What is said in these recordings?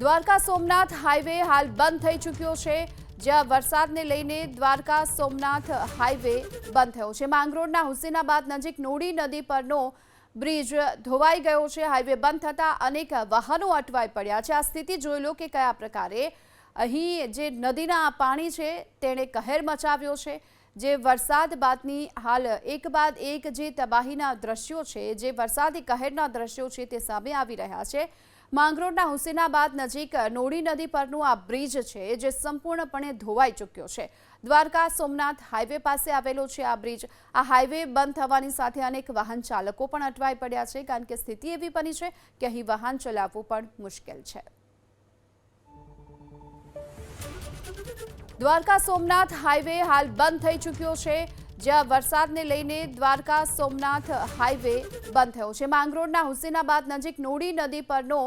Dwarka Somnath highway હાલ બંધ થઈ ચૂક્યો છે। જ્યાં વરસાદને લઈને દ્વારકા સોમનાથ હાઈવે બંધ થયો છે। માંગરોળના હુસેનાબાદ નજીક નોડી નદી પરનો બ્રિજ ધોવાઈ ગયો છે। હાઈવે બંધ થતા અનેક વાહનો અટવાઈ પડ્યા છે। આ સ્થિતિ જોઈ લો કે કયા પ્રકારે અહીં જે નદીના પાણી છે તેણે કહેર મચાવ્યો છે। જે વરસાદ બાદની હાલ એક બાદ એક જે તબાહીના દ્રશ્યો છે, જે વરસાદી કહેરના દ્રશ્યો છે તે સામે આવી રહ્યા છે। માંગરોળના હુસેનાબાદ નજીક નોડી નદી પરનું આ બ્રિજ છે જે સંપૂર્ણપણે ધોવાઈ ચૂક્યો છે। દ્વારકા સોમનાથ હાઈવે પાસે આવેલો છે આ બ્રિજ। આ હાઈવે બંધ થવાની સાથે અનેક વાહન ચાલકો પણ અટવાઈ પડ્યા છે, કારણ કે સ્થિતિ એવી બની છે કે અહીં વાહન ચલાવવું પણ મુશ્કેલ છે। દ્વારકા સોમનાથ હાઈવે હાલ બંધ થઈ ચૂક્યો છે। જ્યાં વરસાદને લઈને દ્વારકા સોમનાથ હાઈવે બંધ થયો છે। માંગરોળના હુસેનાબાદ નજીક નોડી નદી પરનો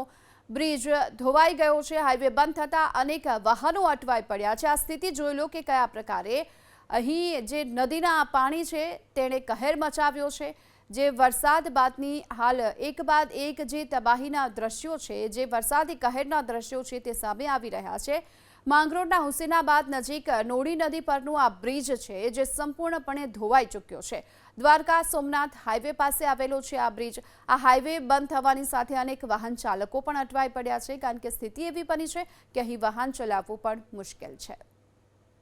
બ્રિજ ધોવાઈ ગયો છે। હાઈવે બંધ થતા અનેક વાહનો અટવાઈ પડ્યા છે। આ સ્થિતિ જોઈ લો કે કયા પ્રકારે અહીં જે નદીના પાણી છે તેણે કહેર મચાવ્યો છે। જે વરસાદ બાદની હાલ એક બાદ એક જે તબાહીના દ્રશ્યો છે, જે વરસાદી કહેરના દ્રશ્યો છે તે સામે આવી રહ્યા છે। માંગરોળના હુસેનાબાદ નજીક નોડી નદી પરનું આ બ્રિજ છે જે સંપૂર્ણપણે ધોવાઈ ચૂક્યો છે। દ્વારકા સોમનાથ હાઈવે પાસે આવેલો છે આ બ્રિજ। આ હાઈવે બંધ થવાની સાથે અનેક વાહન ચાલકો પણ અટવાઈ પડ્યા છે, કારણ કે સ્થિતિ એવી બની છે કે અહીં વાહન ચલાવવું પણ મુશ્કેલ છે।